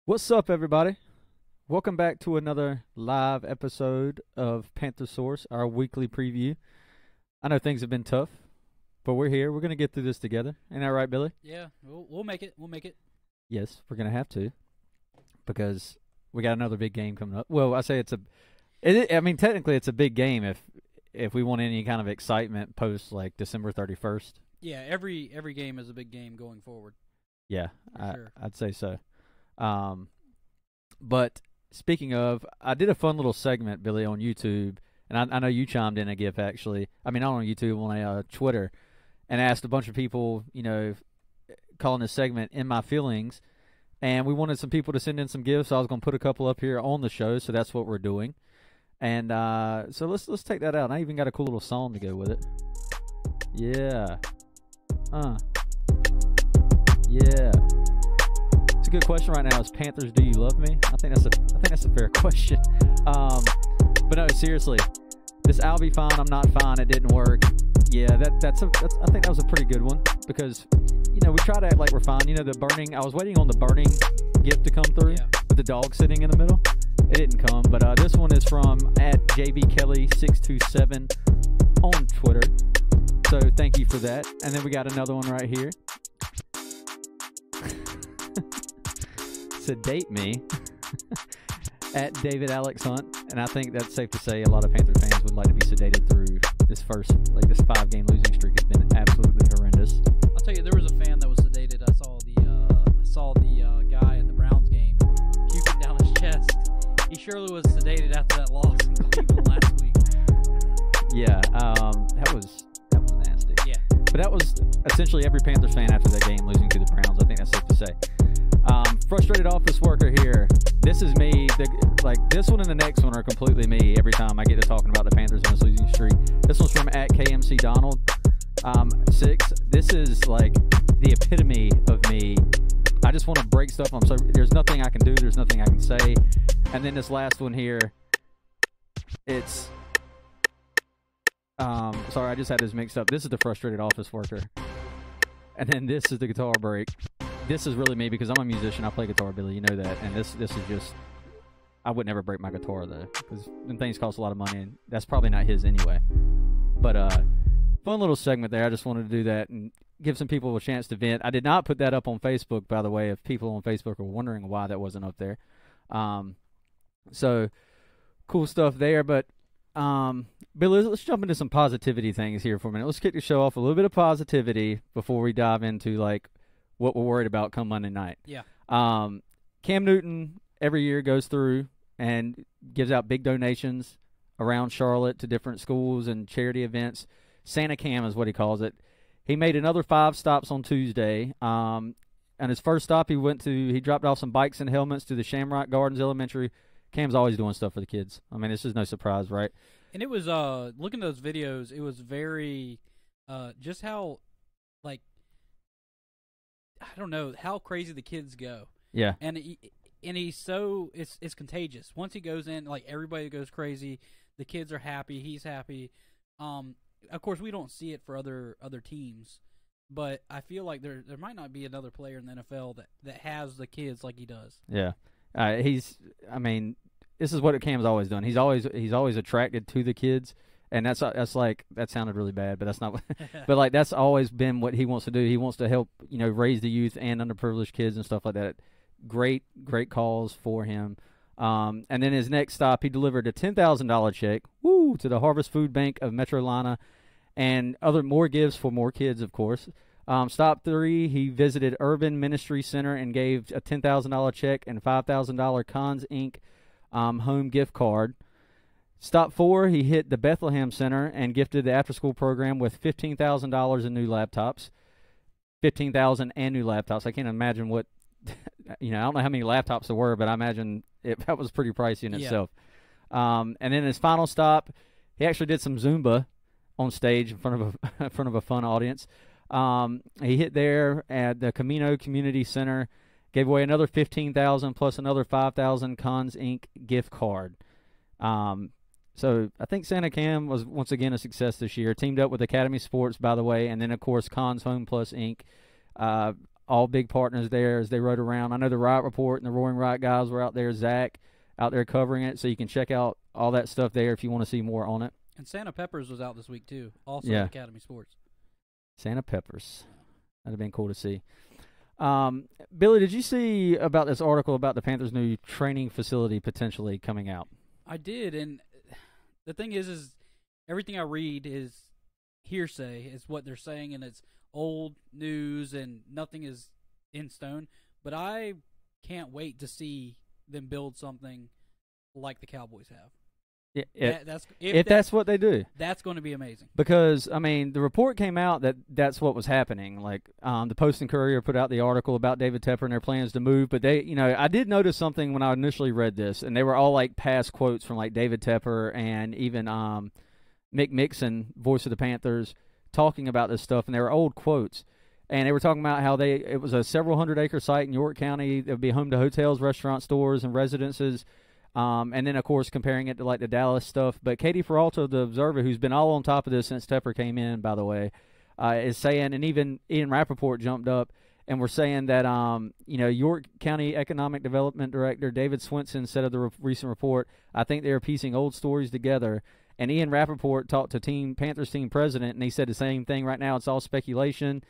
What's up, everybody? Welcome back to another live episode of Panther Source, our weekly preview. I know things have been tough, but we're here. We're going to get through this together. Ain't that right, Billy? Yeah, we'll make it. We'll make it. Yes, we're going to have to because we got another big game coming up. Well, I say technically it's a big game if we want any kind of excitement post like December 31st. Yeah, every game is a big game going forward. Yeah, Sure. I'd say so. But speaking of, I did a fun little segment, Billy, on YouTube, and I know you chimed in a GIF actually. I mean, not on YouTube, on a Twitter, and asked a bunch of people, calling this segment "In My Feelings," and we wanted some people to send in some gifts. So I was going to put a couple up here on the show, so that's what we're doing. And so let's take that out. And I even got a cool little song to go with it. Yeah. Yeah. It's a good question right now. Is Panthers, do you love me? I think that's a fair question. But no, seriously, this "I'll be fine, I'm not fine, it didn't work." Yeah, I think that was a pretty good one because we try to act like we're fine. I was waiting on the burning gift to come through with the dog sitting in the middle. It didn't come, but this one is from @JBKelly627 on Twitter. So thank you for that. And then we got another one right here. Sedate me @David Alex Hunt, and I think that's safe to say a lot of Panther fans would like to be sedated through this 5-game losing streak has been absolutely horrendous. I'll tell you, there was a fan that was sedated. I saw the guy at the Browns game puking down his chest. He surely was sedated after that loss in Cleveland last week. Yeah, that was nasty. Yeah, but that was essentially every Panthers fan after that game losing to the Browns. I think that's safe to say. Frustrated office worker here. This is me. This one and the next one are completely me every time I get to talking about the Panthers on this losing streak. This one's from @KMC Donald 6. This is like the epitome of me. I just want to break stuff. There's nothing I can do. There's nothing I can say. And then this last one here, it's sorry, I just had this mixed up. This is the frustrated office worker. And then this is the guitar break. This is really me because I'm a musician. I play guitar, Billy. You know that. And this is just, I would never break my guitar though, because them things cost a lot of money, and that's probably not his anyway. But fun little segment there. I just wanted to do that and give some people a chance to vent. I did not put that up on Facebook, by the way, if people on Facebook are wondering why that wasn't up there. So cool stuff there. But Billy, let's jump into some positivity things here for a minute. Let's kick the show off a little bit of positivity before we dive into what we're worried about come Monday night. Yeah. Cam Newton every year goes through and gives out big donations around Charlotte to different schools and charity events. Santa Cam is what he calls it. He made another 5 stops on Tuesday. On his first stop, he dropped off some bikes and helmets to the Shamrock Gardens Elementary. Cam's always doing stuff for the kids. I mean, this is no surprise, right? And it was looking at those videos. It was very just how I don't know how crazy the kids go. Yeah. And he's so it's contagious. Once he goes in, everybody goes crazy. The kids are happy. He's happy. Of course, we don't see it for other teams, but I feel like there might not be another player in the NFL that has the kids like he does. Yeah. This is what Cam's always done. He's always attracted to the kids. And that sounded really bad, but that's not. But that's always been what he wants to do. He wants to help, raise the youth and underprivileged kids and stuff like that. Great cause for him. And then his next stop, he delivered a $10,000 check, to the Harvest Food Bank of Metrolina, and more gifts for more kids, of course. Stop 3, he visited Urban Ministry Center and gave a $10,000 check and $5,000 Cons Inc. Home gift card. Stop 4, he hit the Bethlehem Center and gifted the after-school program with $15,000 in new laptops. $15,000 and new laptops. I can't imagine what, I don't know how many laptops there were, but I imagine that was pretty pricey in itself. And then his final stop, he actually did some Zumba on stage in front of a fun audience. He hit there at the Camino Community Center, gave away another $15,000 plus another $5,000 Cons Inc. gift card. So I think Santa Cam was once again a success this year. Teamed up with Academy Sports, by the way, and then, of course, Cons Home Plus Inc. all big partners there as they rode around. I know the Riot Report and the Roaring Riot guys were out there. Zach out there covering it, so you can check out all that stuff there if you want to see more on it. And Santa Peppers was out this week too, also Yeah. at Academy Sports. Santa Peppers. That'd have been cool to see. Billy, did you see about this article about the Panthers' new training facility potentially coming out? I did, and the thing is everything I read is hearsay. It's what they're saying, and it's old news, and nothing is in stone. But I can't wait to see them build something like the Cowboys have. If that's what they do, that's going to be amazing. Because I mean, the report came out that that's what was happening. Like the Post and Courier put out the article about David Tepper and their plans to move. But they, I did notice something when I initially read this, and they were all like past quotes from like David Tepper and even Mick Mixon, voice of the Panthers, talking about this stuff, and they were old quotes. And they were talking about how it was a several hundred-acre site in York County that would be home to hotels, restaurants, stores, and residences. And then, of course, comparing it to, like, the Dallas stuff. But Katie Ferralto, the Observer, who's been all on top of this since Tepper came in, by the way, is saying, and even Ian Rappaport jumped up, and we're saying that, York County Economic Development Director David Swenson said of the recent report, I think they are piecing old stories together. And Ian Rappaport talked to Panthers team president, and he said the same thing. Right now, it's all speculation.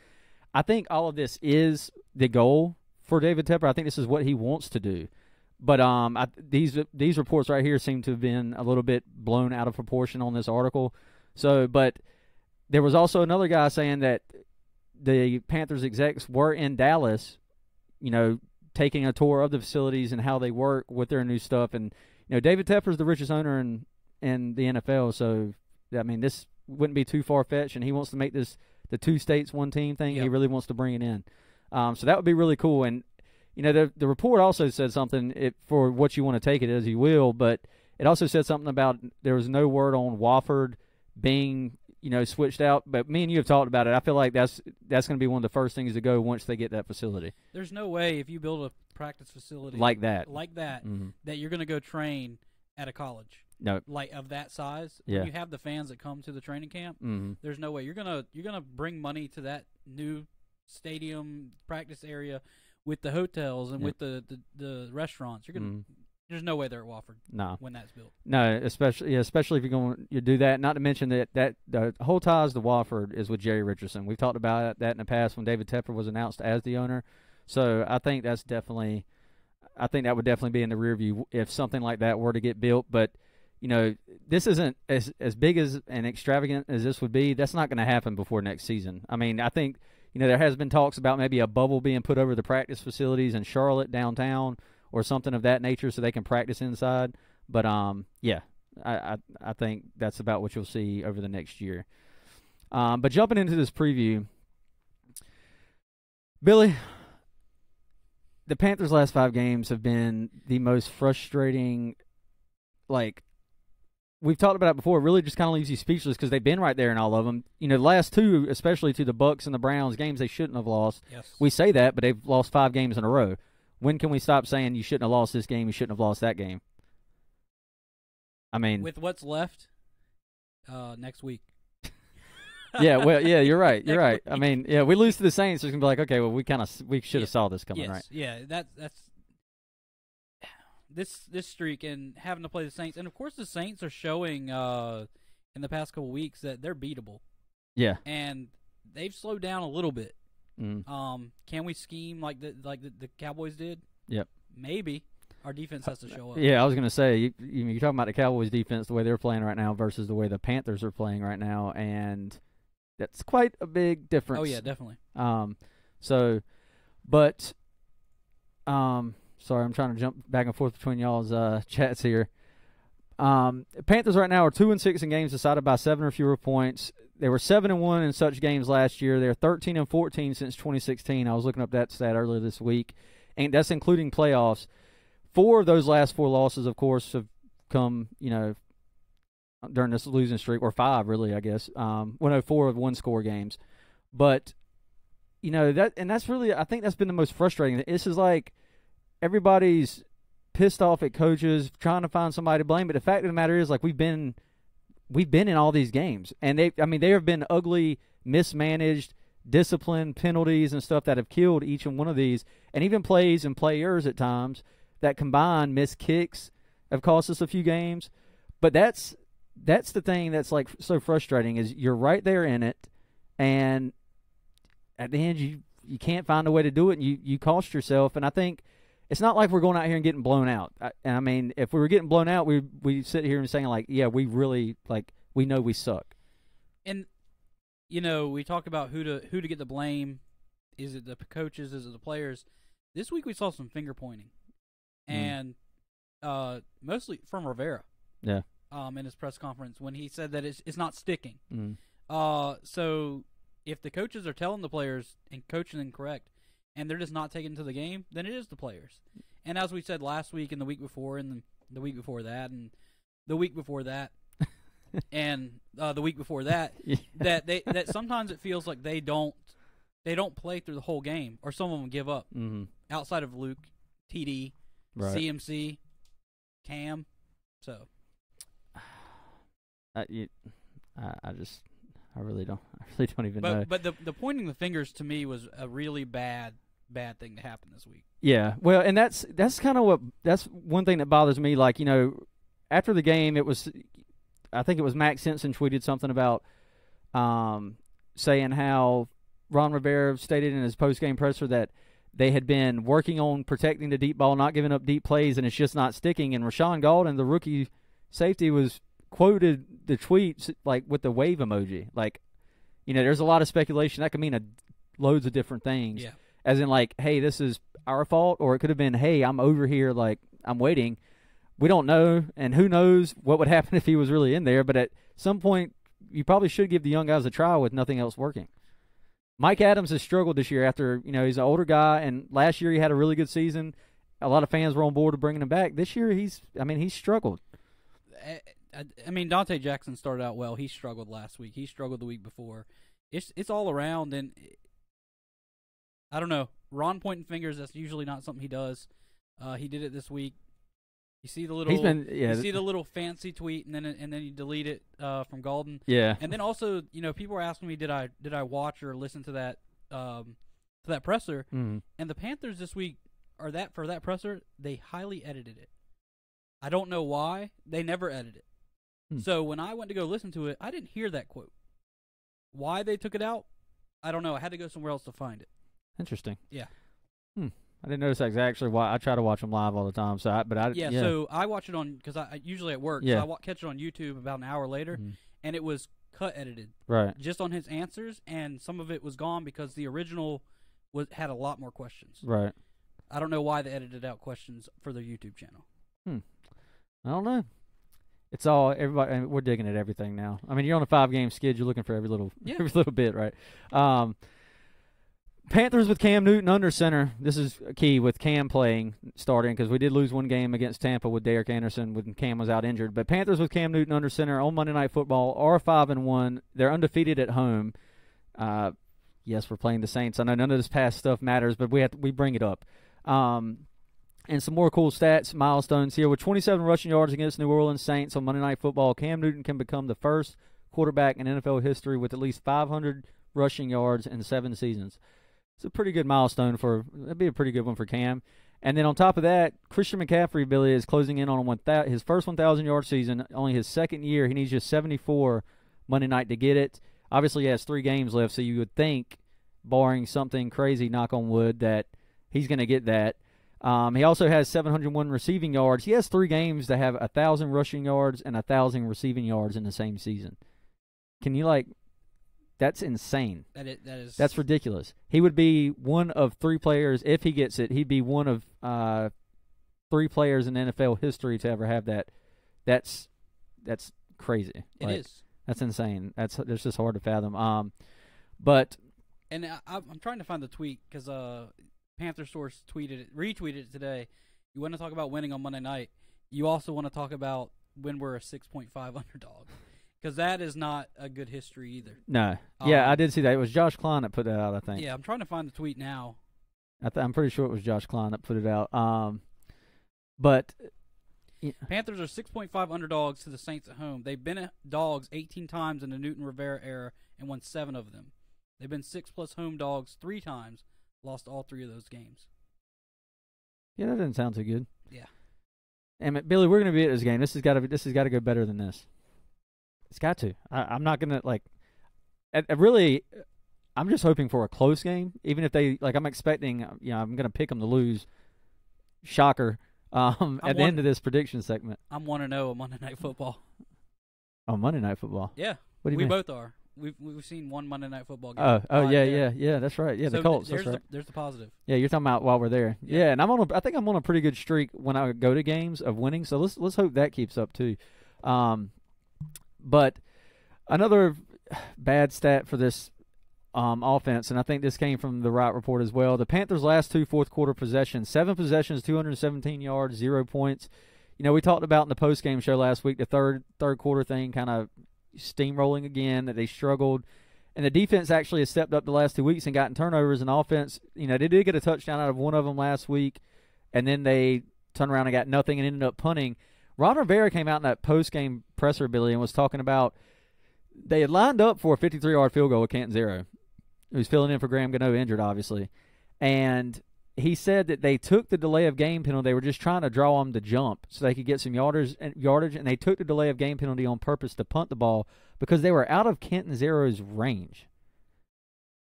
I think all of this is the goal for David Tepper. I think this is what he wants to do. But these reports right here seem to have been a little bit blown out of proportion on this article. So, but there was also another guy saying that the Panthers execs were in Dallas, taking a tour of the facilities and how they work with their new stuff. And David Tepper's the richest owner in the NFL. So, I mean, this wouldn't be too far-fetched, and he wants to make this the two states, one team thing. Yep. He really wants to bring it in. So that would be really cool. And the report also said something, for what you want to take it as you will, but it also said something about there was no word on Wofford being, switched out. But me and you have talked about it. I feel like that's going to be one of the first things to go once they get that facility. There's no way if you build a practice facility like that, mm-hmm. that you're going to go train at a college. No, like of that size. Yeah. When you have the fans that come to the training camp, mm-hmm. there's no way you're gonna bring money to that new stadium practice area with the hotels and with the restaurants. You're gonna there's no way they're at Wofford. No, when that's built. No, especially if you're going to do that. Not to mention that the whole ties to Wofford is with Jerry Richardson. We've talked about that in the past when David Tepper was announced as the owner. So I think that would definitely be in the rear view if something like that were to get built. But this isn't as big as and extravagant as this would be. That's not going to happen before next season. I mean, I think, there has been talks about maybe a bubble being put over the practice facilities in Charlotte downtown or something of that nature so they can practice inside. But, I think that's about what you'll see over the next year. But jumping into this preview, Billy, the Panthers' last 5 games have been the most frustrating, we've talked about it before. It really just kind of leaves you speechless because they've been right there in all of them. The last 2, especially to the Bucs and the Browns, games they shouldn't have lost. Yes. We say that, but they've lost 5 games in a row. When can we stop saying you shouldn't have lost this game, you shouldn't have lost that game? I mean, with what's left, next week. You're right. You're right. I mean, we lose to the Saints, it's gonna be like, okay, well, we should have saw this coming, right? Yeah, that's. This streak and having to play the Saints, and of course the Saints are showing in the past couple weeks that they're beatable. Yeah, and they've slowed down a little bit. Mm. Can we scheme like the Cowboys did? Yep. Maybe our defense has to show up. Yeah, I was gonna say you're talking about the Cowboys defense the way they're playing right now versus the way the Panthers are playing right now, and that's quite a big difference. Oh yeah, definitely. Sorry, I'm trying to jump back and forth between y'all's chats here. Panthers right now are 2-6 in games decided by 7 or fewer points. They were 7-1 in such games last year. They're 13-14 since 2016. I was looking up that stat earlier this week, and that's including playoffs. 4 of those last 4 losses, of course, have come, during this losing streak, or 5 really, I guess. 4 of one-score games, but that's really, I think that's been the most frustrating. This is like, everybody's pissed off at coaches, trying to find somebody to blame. But the fact of the matter is, we've been in all these games, and they have been ugly, mismanaged, discipline, penalties, and stuff that have killed each and one of these, and even plays and players at times that combine missed kicks have cost us a few games. But that's the thing that's like so frustrating is you're right there in it, and at the end you can't find a way to do it, and you cost yourself. And I think it's not like we're going out here and getting blown out. I mean, if we were getting blown out, we sit here and saying like, yeah, we really we know we suck. And we talk about who to get the blame. Is it the coaches? Is it the players? This week we saw some finger pointing, and mostly from Rivera. Yeah. In his press conference when he said that it's not sticking. Mm. So if the coaches are telling the players and coaching them correct, and they're just not taking it to the game, then it is the players. And as we said last week and the week before and the week before that and the week before that and the week before that, yeah. that sometimes it feels like they don't play through the whole game, or some of them give up. Mm-hmm. Outside of Luke, TD, right. CMC, Cam, so. I really don't even know. But the pointing the fingers to me was a really bad thing to happen this week. Yeah, well, and that's kind of that's one thing that bothers me. Like, after the game, I think it was Max Simpson tweeted something about saying how Ron Rivera stated in his post-game presser that they had been working on protecting the deep ball, not giving up deep plays, and it's just not sticking. And Rashawn Golden, the rookie safety, was quoted the tweets like with the wave emoji. Like, there's a lot of speculation that could mean loads of different things. Yeah. As in, like, hey, this is our fault, or it could have been, hey, I'm over here, like, I'm waiting. We don't know, and who knows what would happen if he was really in there. But at some point, you probably should give the young guys a try with nothing else working. Mike Adams has struggled this year after, he's an older guy, and last year he had a really good season. A lot of fans were on board to bringing him back. This year, he's struggled. I mean, Dante Jackson started out well. He struggled last week. He struggled the week before. It's all around, and I don't know. Ron pointing fingers, that's usually not something he does. He did it this week. You see the little you see the little fancy tweet, and then you delete it from Golden. Yeah. And then also, people are asking me, did I watch or listen to that presser? Mm-hmm. And the Panthers this week for that presser, they highly edited it. I don't know why. They never edit it. So when I went to go listen to it, I didn't hear that quote. Why they took it out, I don't know. I had to go somewhere else to find it. Interesting. Yeah. I didn't notice that's actually why. I try to watch them live all the time. So, So I watch it on because I usually at work. Yeah. So I catch it on YouTube about an hour later, and it was cut edited. Right. Just on his answers, and some of it was gone because the original had a lot more questions. Right. I don't know why they edited out questions for their YouTube channel. I don't know. It's all everybody. I mean, we're digging at everything now. I mean, you're on a 5-game skid. You're looking for every little bit, right? Panthers with Cam Newton under center. This is key with Cam starting because we did lose one game against Tampa with Derek Anderson when Cam was out injured. But Panthers with Cam Newton under center on Monday Night Football are 5-1. They're undefeated at home. Yes, we're playing the Saints. I know none of this past stuff matters, but we bring it up. And some more cool stats, milestones here. With 27 rushing yards against New Orleans Saints on Monday Night Football, Cam Newton can become the first quarterback in NFL history with at least 500 rushing yards in 7 seasons. It's a pretty good milestone that'd be a pretty good one for Cam. And then on top of that, Christian McCaffrey, Billy, is closing in on his first 1,000-yard season, only his second year. He needs just 74 Monday night to get it. Obviously, he has 3 games left, so you would think, barring something crazy, knock on wood, that he's going to get that. He also has 701 receiving yards. He has 3 games to have 1,000 rushing yards and 1,000 receiving yards in the same season. Can you, that's insane. That's ridiculous. He would be one of 3 players, if he gets it, he'd be one of 3 players in NFL history to ever have that. That's crazy. It is. That's insane. That's just hard to fathom. But and I'm trying to find the tweet because Panther Source retweeted it today. You want to talk about winning on Monday night. You also want to talk about when we're a 6.5 underdog. Because that is not a good history either. No. Yeah, I did see that. It was Josh Klein that put that out, I think. Yeah, I'm trying to find the tweet now. I'm pretty sure it was Josh Klein that put it out. But Panthers are 6.5 underdogs to the Saints at home. They've been dogs 18 times in the Newton Rivera era and won 7 of them. They've been 6+ home dogs 3 times, lost all 3 of those games. Yeah, that doesn't sound too good. Yeah. And Billy, we're going to be at this game. This has got to go better than this. It's got to. I'm not going to like. Really, I'm just hoping for a close game. Even if they like, I'm expecting. I'm going to pick them to lose. Shocker. At the end of this prediction segment, I'm 1-0 on Monday Night Football. Oh, Monday Night Football. Yeah. What do you mean? We both are. We've seen one Monday Night Football game. Yeah. That's right. Yeah, so the Colts. That's right. There's the positive. Yeah, you're talking about while we're there. Yeah, and I think I'm on a pretty good streak when I go to games of winning. So let's hope that keeps up too. But another bad stat for this offense, and I think this came from the Wright report as well. The Panthers' last 2 fourth-quarter possessions, 7 possessions, 217 yards, 0 points. We talked about in the post-game show last week the third quarter thing kind of steamrolling again, that they struggled. And the defense actually has stepped up the last 2 weeks and gotten turnovers. And offense, they did get a touchdown out of one of them last week, and then they turned around and got nothing and ended up punting. Ron Rivera came out in that post-game presser, Billy, and was talking about they had lined up for a 53-yard field goal with Canton Zero, who's filling in for Graham Gano, injured, obviously. And he said that they took the delay of game penalty. They were just trying to draw him to jump so they could get some yardage, and they took the delay of game penalty on purpose to punt the ball because they were out of Canton Zero's range.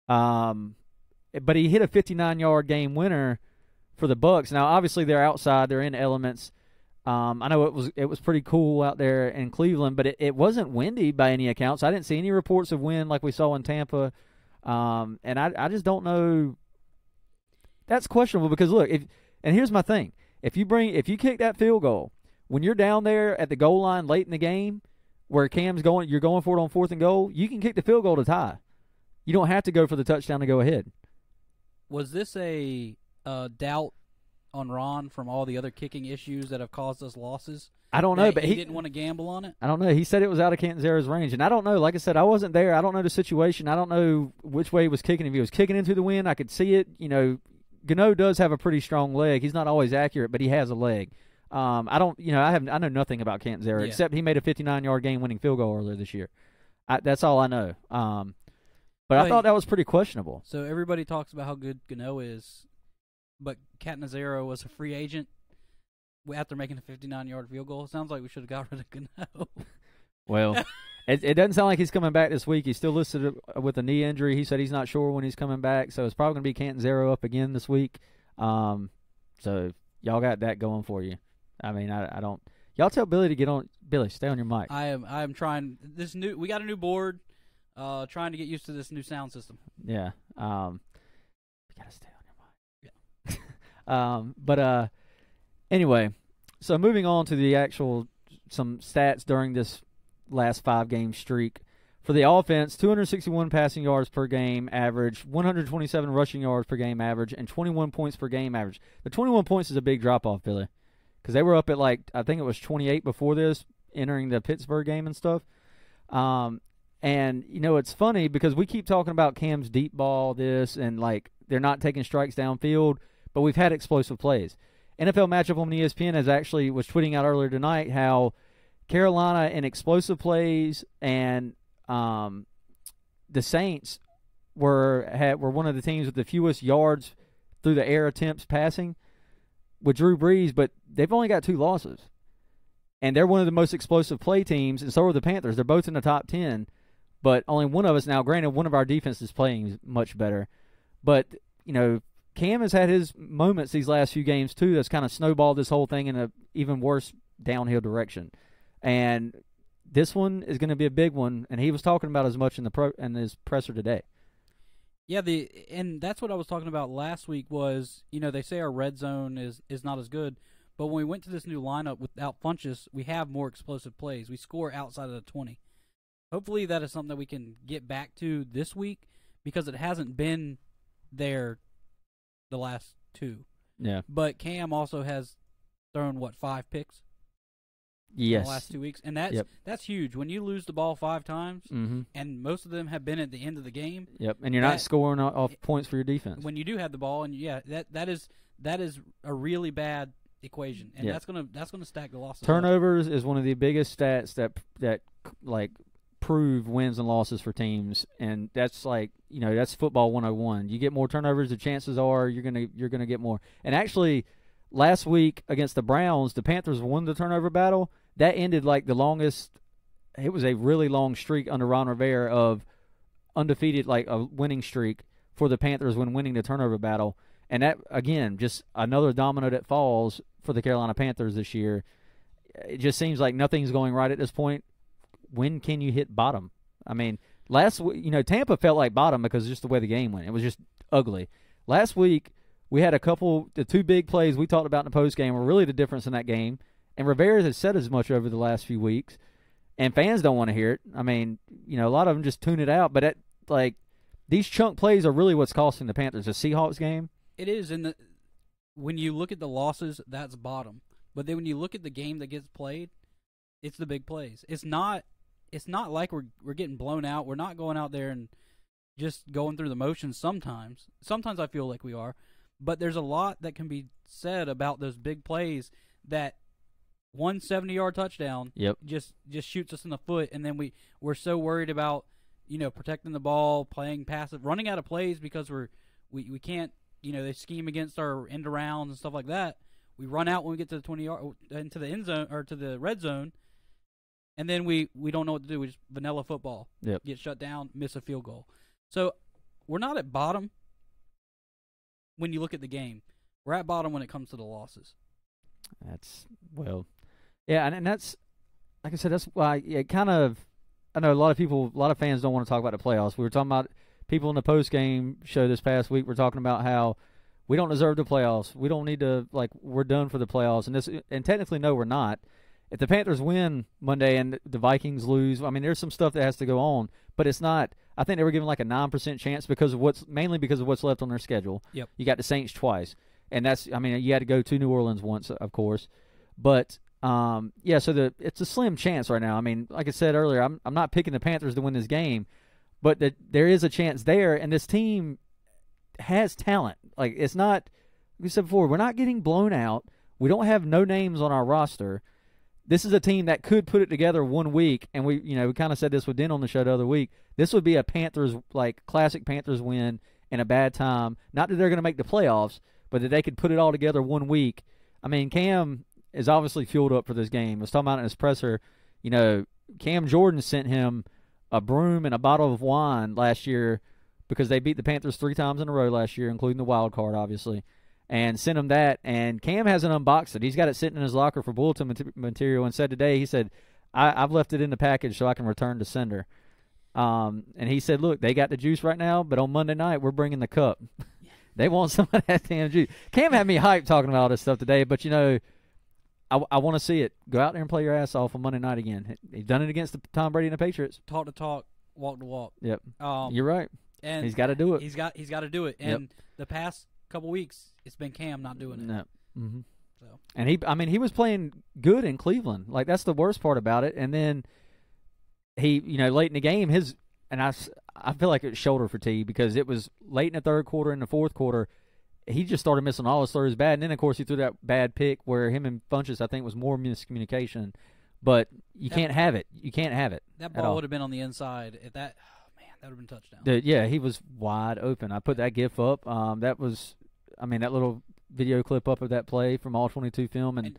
But he hit a 59-yard game winner for the Bucs. Now, obviously, they're outside. They're in elements. I know it was pretty cool out there in Cleveland, but it wasn't windy by any accounts. I didn't see any reports of wind like we saw in Tampa. And I just don't know. That's questionable because look, and here's my thing: if you kick that field goal when you're down there at the goal line late in the game, where Cam's going, you're going for it on 4th and goal. You can kick the field goal to tie. You don't have to go for the touchdown to go ahead. Was this a doubt on Ron from all the other kicking issues that have caused us losses? I don't know, but he didn't want to gamble on it. I don't know. He said it was out of Canton Zero's range, and I don't know. Like I said, I wasn't there. I don't know the situation. I don't know which way he was kicking. If he was kicking into the wind, I could see it. Gano does have a pretty strong leg. He's not always accurate, but he has a leg. I know nothing about Canton Zero except he made a 59-yard game-winning field goal earlier this year. That's all I know. But I thought that was pretty questionable. So everybody talks about how good Gano is, but Canton Zero was a free agent after making a 59-yard field goal. It sounds like we should have got rid of Gano. Well, it doesn't sound like he's coming back this week. He's still listed with a knee injury. He said he's not sure when he's coming back, so it's probably going to be Canton Zero up again this week. So y'all got that going for you. I mean, I don't. Y'all tell Billy to get on. Billy, stay on your mic. I am trying. We got a new board. Trying to get used to this new sound system. Yeah. You gotta stay on your mic. Yeah. But anyway, so moving on to the some stats during this last 5-game streak. For the offense, 261 passing yards per game average, 127 rushing yards per game average, and 21 points per game average. The 21 points is a big drop-off, Billy, because they were up at I think it was 28 before this, entering the Pittsburgh game and stuff. And, it's funny because we keep talking about Cam's deep ball, and, they're not taking strikes downfield, but we've had explosive plays. NFL Matchup on ESPN was tweeting out earlier tonight how Carolina in explosive plays and the Saints were one of the teams with the fewest yards through the air attempts passing with Drew Brees, but they've only got 2 losses. And they're one of the most explosive play teams, and so are the Panthers. They're both in the top 10, but only one of us now. Granted, one of our defense is playing much better. But, Cam has had his moments these last few games, too, that's kind of snowballed this whole thing in an even worse downhill direction. And this one is going to be a big one, and he was talking about as much in his presser today. Yeah, and that's what I was talking about last week was, they say our red zone is not as good, but when we went to this new lineup without Funchess, we have more explosive plays. We score outside of the 20. Hopefully that is something that we can get back to this week because it hasn't been there the last 2. Yeah. But Cam also has thrown, 5 picks? Yes. In the last 2 weeks. And that's huge. When you lose the ball 5 times, and most of them have been at the end of the game. Yep, and you're not scoring off points for your defense. When you do have the ball, and that is a really bad equation, and that's gonna stack the losses. Turnovers is one of the biggest stats that improve wins and losses for teams, and that's like, that's football 101. You get more turnovers, the chances are you're gonna get more. And actually, last week against the Browns, the Panthers won the turnover battle. That ended like the longest. It was a really long streak under Ron Rivera of undefeated, like a winning streak for the Panthers when winning the turnover battle. And that, again, just another domino that falls for the Carolina Panthers this year. It just seems like nothing's going right at this point. When can you hit bottom? I mean, last week, Tampa felt like bottom because just the way the game went. It was just ugly. Last week, we had the two big plays we talked about in the postgame were really the difference in that game. And Rivera has said as much over the last few weeks. And fans don't want to hear it. I mean, a lot of them just tune it out. But these chunk plays are really what's costing the Panthers. The Seahawks game. It is. When you look at the losses, that's bottom. But then when you look at the game that gets played, it's the big plays. It's not like we're getting blown out. We're not going out there and just going through the motions sometimes. Sometimes I feel like we are. But there's a lot that can be said about those big plays that 170-yard touchdown just shoots us in the foot, and then we're so worried about protecting the ball, playing passive, running out of plays because we can't they scheme against our end arounds and stuff like that. We run out when we get to the 20-yard into the end zone or to the red zone, and then we don't know what to do. We just vanilla football, get shut down, miss a field goal. So we're not at bottom when you look at the game. We're at bottom when it comes to the losses. Yeah, and that's, like I said, that's why I know a lot of fans don't want to talk about the playoffs. We were talking about people in the post-game show this past week. We're talking about how we don't deserve the playoffs. We don't need to, we're done for the playoffs. And technically, no, we're not. If the Panthers win Monday and the Vikings lose, I mean, there's some stuff that has to go on. But it's not, I think they were given like a 9% chance mainly because of what's left on their schedule. Yep. You got the Saints twice. And you had to go to New Orleans once, of course. But so it's a slim chance right now. I mean, like I said earlier, I'm not picking the Panthers to win this game, but there is a chance there, and this team has talent. Like, it's not, like we said before, we're not getting blown out. We don't have no names on our roster. This is a team that could put it together 1 week, and we kind of said this with Den on the show the other week. This would be a Panthers, classic Panthers win in a bad time. Not that they're going to make the playoffs, but that they could put it all together 1 week. I mean, Cam is obviously fueled up for this game. I was talking about it in his presser. Cam Jordan sent him a broom and a bottle of wine last year because they beat the Panthers 3 times in a row last year, including the wild card, obviously, and sent him that. And Cam hasn't unboxed it. He's got it sitting in his locker for bulletin material, and said today, he said, I've left it in the package so I can return to sender. And he said, look, they got the juice right now, but on Monday night we're bringing the cup. They want some of that damn juice. Cam had me hyped talking about all this stuff today, but I want to see it. Go out there and play your ass off on Monday night again. He's done it against Tom Brady and the Patriots. Talk to talk, walk to walk. Yep. You're right. And he's got to do it. He's got to do it. And the past couple weeks, it's been Cam not doing it. No. Mm-hmm. So. And he was playing good in Cleveland. Like, that's the worst part about it. And then he, late in the game, I feel like it was shoulder fatigue because it was late in the third quarter and the fourth quarter. He just started missing all his throws bad. And then, of course, he threw that bad pick where him and Funchess, I think, was more miscommunication. But you can't have it. You can't have it. That ball would have been on the inside. If that, that would have been touchdown. Yeah, he was wide open. I put that GIF up. That little video clip up of that play from All 22 film. And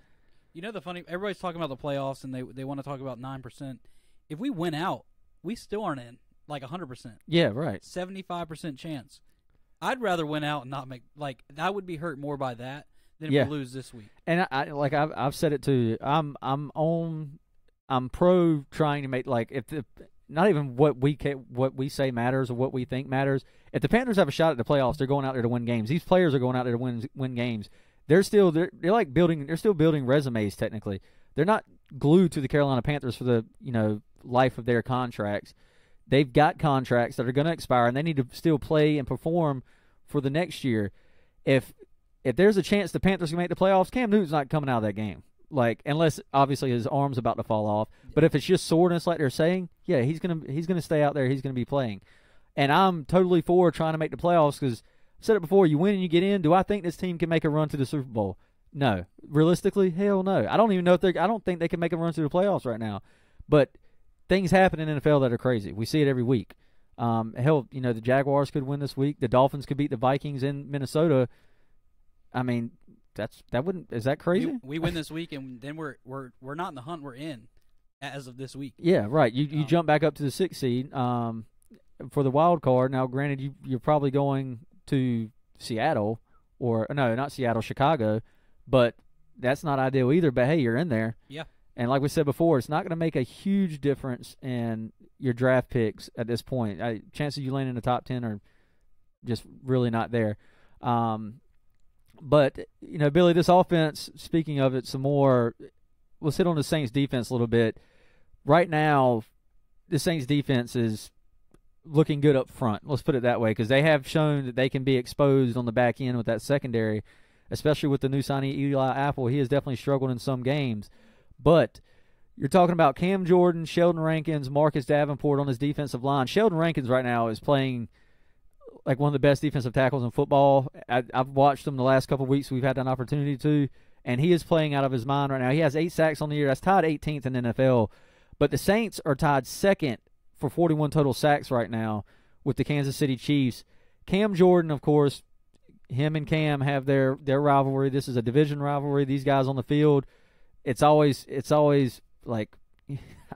the funny, everybody's talking about the playoffs, and they want to talk about 9%. If we win out, we still aren't in, 100%. Yeah, right. 75% chance. I'd rather win out and not make I would be hurt more by that than if we lose this week. And I've said it too. I'm pro trying to make not even what we say matters or what we think matters. If the Panthers have a shot at the playoffs, they're going out there to win games. These players are going out there to win games. They're still building resumes technically. They're not glued to the Carolina Panthers for the life of their contracts. They've got contracts that are going to expire, and they need to still play and perform for the next year. If there's a chance the Panthers can make the playoffs, Cam Newton's not coming out of that game. Unless obviously his arm's about to fall off. But if it's just soreness, like they're saying, yeah, he's gonna stay out there. He's gonna be playing. And I'm totally for trying to make the playoffs because I've said it before. You win and you get in. Do I think this team can make a run to the Super Bowl? No. Realistically, hell no. I don't even know I don't think they can make a run to the playoffs right now. But things happen in the NFL that are crazy. We see it every week. Hell, the Jaguars could win this week. The Dolphins could beat the Vikings in Minnesota. I mean, is that crazy? We win this week, and then we're not in the hunt. We're in as of this week. Yeah, right. You jump back up to the 6th seed for the wild card. Now, granted, you're probably going to Seattle or no, not Seattle, Chicago, but that's not ideal either. But hey, you're in there. Yeah. And like we said before, it's not going to make a huge difference in your draft picks at this point. Chances you land in the top 10 are just really not there. But, Billy, this offense, speaking of it some more, let's hit on the Saints defense a little bit. Right now, the Saints defense is looking good up front. Let's put it that way, because they have shown that they can be exposed on the back end with that secondary, especially with the new signee Eli Apple. He has definitely struggled in some games. But you're talking about Cam Jordan, Sheldon Rankins, Marcus Davenport on his defensive line. Sheldon Rankins right now is playing like one of the best defensive tackles in football. I've watched him the last couple of weeks. We've had an opportunity to, and he is playing out of his mind right now. He has 8 sacks on the year. That's tied 18th in the NFL. But the Saints are tied second for 41 total sacks right now with the Kansas City Chiefs. Cam Jordan, of course, him and Cam have their rivalry. This is a division rivalry. These guys on the field, it's always like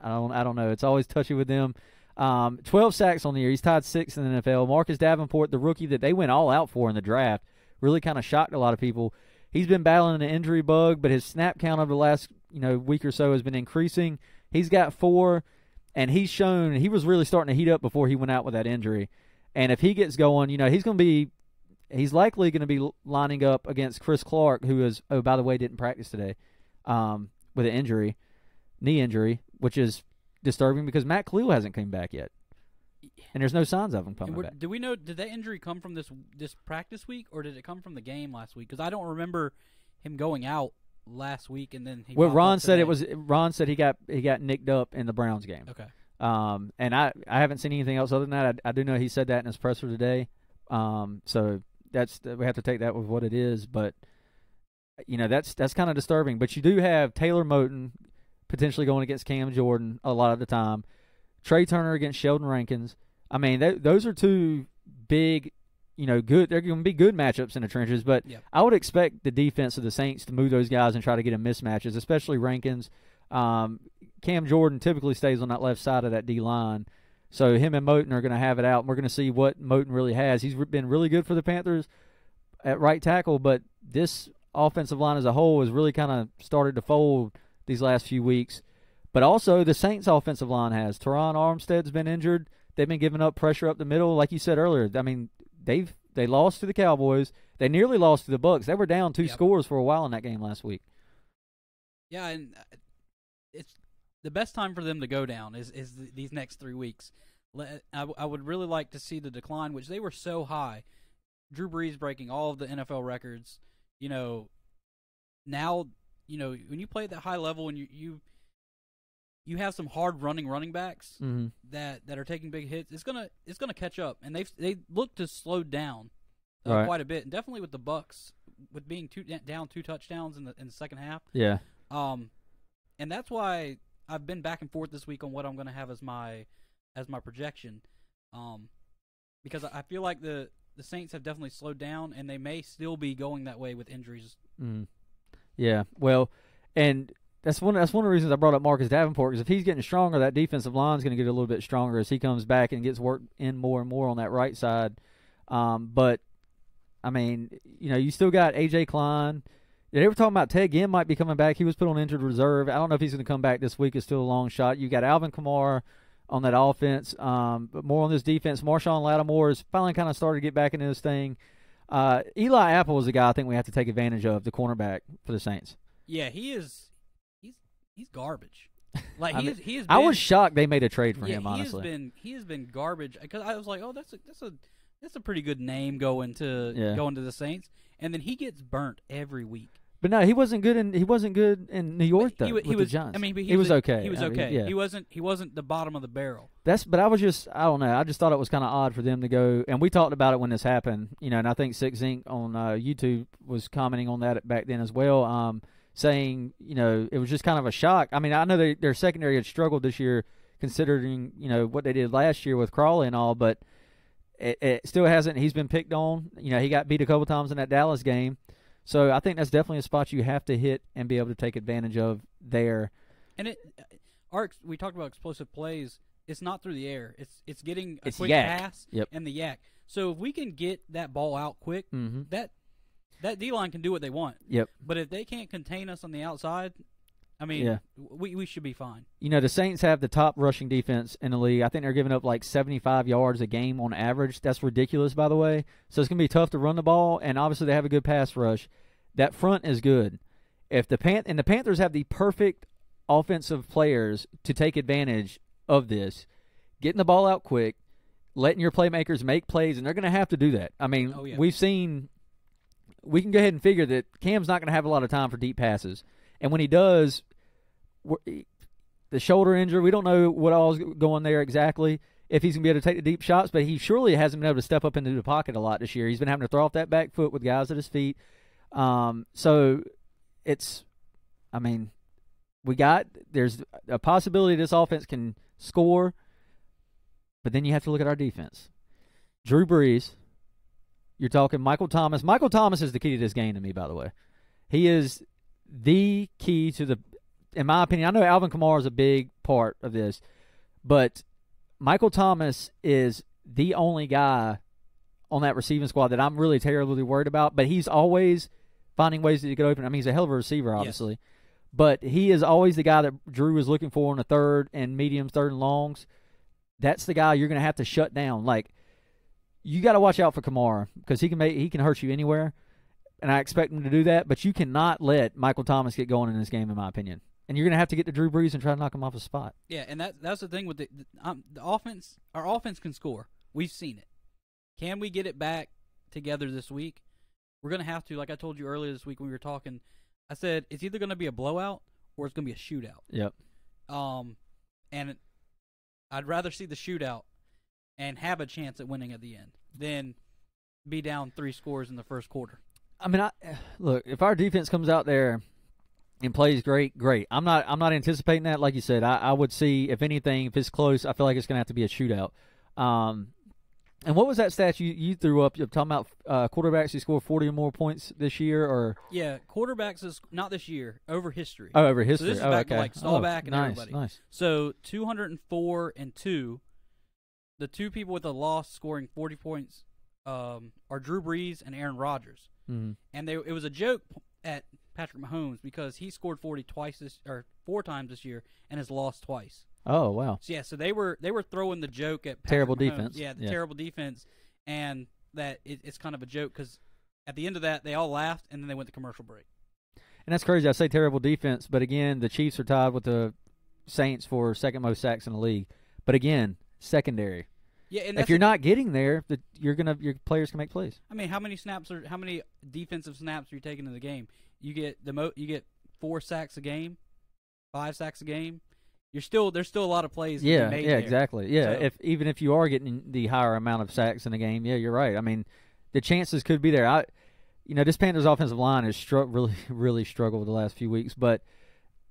I don't know. It's always touchy with them. 12 sacks on the year. He's tied 6th in the NFL. Marcus Davenport, the rookie that they went all out for in the draft, really kind of shocked a lot of people. He's been battling an injury bug, but his snap count over the last week or so has been increasing. He's got 4, and he's shown he was really starting to heat up before he went out with that injury. And if he gets going, he's likely going to be lining up against Chris Clark, who is, oh, by the way, didn't practice today with an knee injury, which is disturbing because Matt Khalil hasn't come back yet, and there's no signs of him coming back. Do we know? Did that injury come from this practice week, or did it come from the game last week? Because I don't remember him going out last week and then. Ron said Ron said he got nicked up in the Browns game. Okay. And I haven't seen anything else other than that. I do know he said that in his presser today. So we have to take that with what it is, but that's kind of disturbing. But you do have Taylor Moton potentially going against Cam Jordan a lot of the time. Trey Turner against Sheldon Rankins. I mean, those are two big, good. They're going to be good matchups in the trenches. But I would expect the defense of the Saints to move those guys and try to get in mismatches, especially Rankins. Cam Jordan typically stays on that left side of that D line, so him and Moton are going to have it out. And we're going to see what Moton really has. He's been really good for the Panthers at right tackle, but this offensive line as a whole has really kind of started to fold these last few weeks. But also the Saints offensive line has. Teron Armstead's been injured. They've been giving up pressure up the middle. Like you said earlier, I mean, they lost to the Cowboys. They nearly lost to the Bucs. They were down 2 scores for a while in that game last week. Yeah, and it's the best time for them to go down is these next 3 weeks. I would really like to see the decline, which they were so high. Drew Brees breaking all of the NFL records. Now, when you play at that high level and you have some hard running backs that are taking big hits, it's gonna catch up, and they look to slow down quite a bit, and definitely with the Bucs with being down 2 touchdowns in the second half. Yeah. And that's why I've been back and forth this week on what I'm going to have as my projection, because I feel like the Saints have definitely slowed down, and they may still be going that way with injuries. Yeah, well, and that's one of the reasons I brought up Marcus Davenport, because if he's getting stronger, that defensive line is going to get a little bit stronger as he comes back and gets worked in more and more on that right side. But, I mean, you still got A.J. Klein. They were talking about Ted Ginn might be coming back. He was put on injured reserve. I don't know if he's going to come back this week. It's still a long shot. You got Alvin Kamara on that offense. But more on this defense, Marshawn Lattimore has finally kind of started to get back into this thing. Eli Apple is a guy I think we have to take advantage of, the cornerback for the Saints. Yeah, he is. He's garbage. Like he is. I was shocked they made a trade for him. Honestly, he has been garbage, because I was like, oh, that's a pretty good name going to the Saints, and then he gets burnt every week. But no, he wasn't good in New York though. He was. I mean, he was okay. He was okay. He wasn't the bottom of the barrel. But I don't know. I just thought it was kind of odd for them to go. And we talked about it when this happened. And I think Six Ink on YouTube was commenting on that back then as well, saying it was just kind of a shock. I mean, I know their secondary had struggled this year considering what they did last year with Crawley and all. But it still hasn't. He's been picked on. He got beat a couple times in that Dallas game. So I think that's definitely a spot you have to hit and be able to take advantage of there. And we talked about explosive plays. It's not through the air. It's getting a quick yak. pass Yep. and the yak. So if we can get that ball out quick, that D-line can do what they want. Yep. But if they can't contain us on the outside, I mean, we should be fine. The Saints have the top rushing defense in the league. I think they're giving up like 75 yards a game on average. That's ridiculous, by the way. So it's going to be tough to run the ball, and obviously they have a good pass rush. That front is good. If the Panthers have the perfect offensive players to take advantage of this, getting the ball out quick, letting your playmakers make plays, and they're going to have to do that. I mean, we can go ahead and figure that Cam's not going to have a lot of time for deep passes. And when he does, the shoulder injury, we don't know what all's going there exactly, if he's going to be able to take the deep shots, but he surely hasn't been able to step up into the pocket a lot this year. He's been having to throw off that back foot with guys at his feet. So it's, I mean, there's a possibility this offense can score, but then you have to look at our defense. Drew Brees, you're talking Michael Thomas. Michael Thomas is the key to this game to me, by the way. He is the key to in my opinion, I know Alvin Kamara is a big part of this, but Michael Thomas is the only guy on that receiving squad that I'm really terribly worried about, but he's always finding ways to get open. I mean, he's a hell of a receiver, obviously. Yes. But he is always the guy that Drew is looking for in the third and mediums, third and longs. That's the guy you're going to have to shut down. Like, you got to watch out for Kamara because he can hurt you anywhere, and I expect him to do that. But you cannot let Michael Thomas get going in this game, in my opinion. And you're going to have to get to Drew Brees and try to knock him off his spot. Yeah, and that's the thing with the offense. Our offense can score. We've seen it. Can we get it back together this week? We're going to have to, like I told you earlier this week when we were talking, I said it's either going to be a blowout or it's going to be a shootout. Yep. And I'd rather see the shootout and have a chance at winning at the end than be down 3 scores in the first quarter. I mean, look, if our defense comes out there and plays great. I'm not anticipating that. Like you said, I would see, if anything, if it's close, I feel like it's going to have to be a shootout. And what was that stat you threw up? You're talking about quarterbacks who scored 40 or more points this year, or quarterbacks is not this year, over history. Oh, over history. So this is back to like Staubach and everybody. Nice. So 204 and 2. The two people with the loss scoring 40 points are Drew Brees and Aaron Rodgers. Mm-hmm. And it was a joke at Patrick Mahomes because he scored 4 times this year and has lost twice. Oh, wow. So they were throwing the joke at Patrick terrible Mahomes. defense. Yeah, terrible defense, and that it's kind of a joke because at the end of that they all laughed and then they went to commercial break. And that's crazy. I say terrible defense, but again, the Chiefs are tied with the Saints for second most sacks in the league. But again, secondary. Yeah, and if you're not getting there, your players can make plays. I mean, how many defensive snaps are you taking in the game? You get 4 sacks a game, 5 sacks a game. There's still a lot of plays. Yeah, made yeah, there. Exactly. Yeah, So, even if you are getting the higher amount of sacks in the game, yeah, you're right. I mean, the chances could be there. This Panthers offensive line has really struggled the last few weeks. But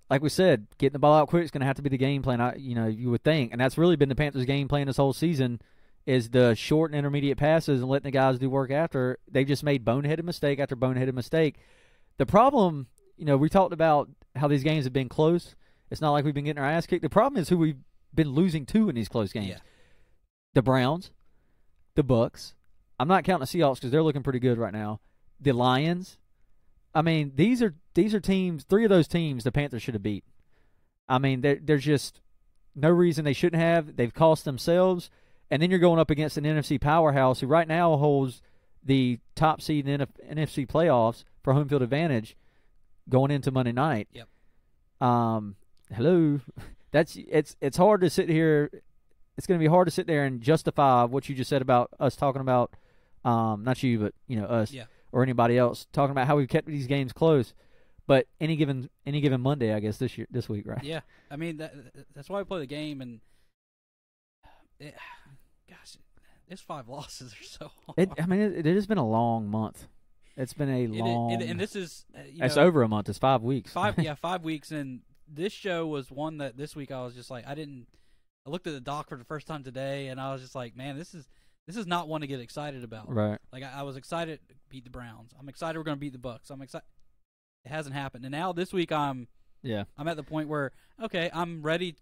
like we said, getting the ball out quick is going to have to be the game plan. You would think, and that's really been the Panthers' game plan this whole season, is the short and intermediate passes and letting the guys do work after. They've just made boneheaded mistake after boneheaded mistake. The problem, we talked about how these games have been close. It's not like we've been getting our ass kicked. The problem is who we've been losing to in these close games. Yeah. The Browns, the Bucks. I'm not counting the Seahawks because they're looking pretty good right now. The Lions. I mean, these are teams. 3 of those teams the Panthers should have beat. I mean, there's just no reason they shouldn't have. They've cost themselves. And then you're going up against an NFC powerhouse who right now holds the top seed in NFC playoffs for home field advantage going into Monday night. Yep. Hello. It's hard to sit here. It's going to be hard to sit there and justify what you just said about us talking about, not you, but us or anybody else talking about how we've kept these games close. But any given Monday, I guess this week, right? Yeah, I mean that's why we play the game, and gosh, there's 5 losses or so. It has been a long month. It's been a long, and this is it's over a month. It's 5 weeks. 5 weeks, and this show was one that this week I was just like I didn't I looked at the doc for the first time today, and I was just like, man, this is not one to get excited about. Right. Like I was excited to beat the Browns. I'm excited we're going to beat the Bucks. I'm excited. It hasn't happened, and now this week I'm at the point where okay, I'm ready.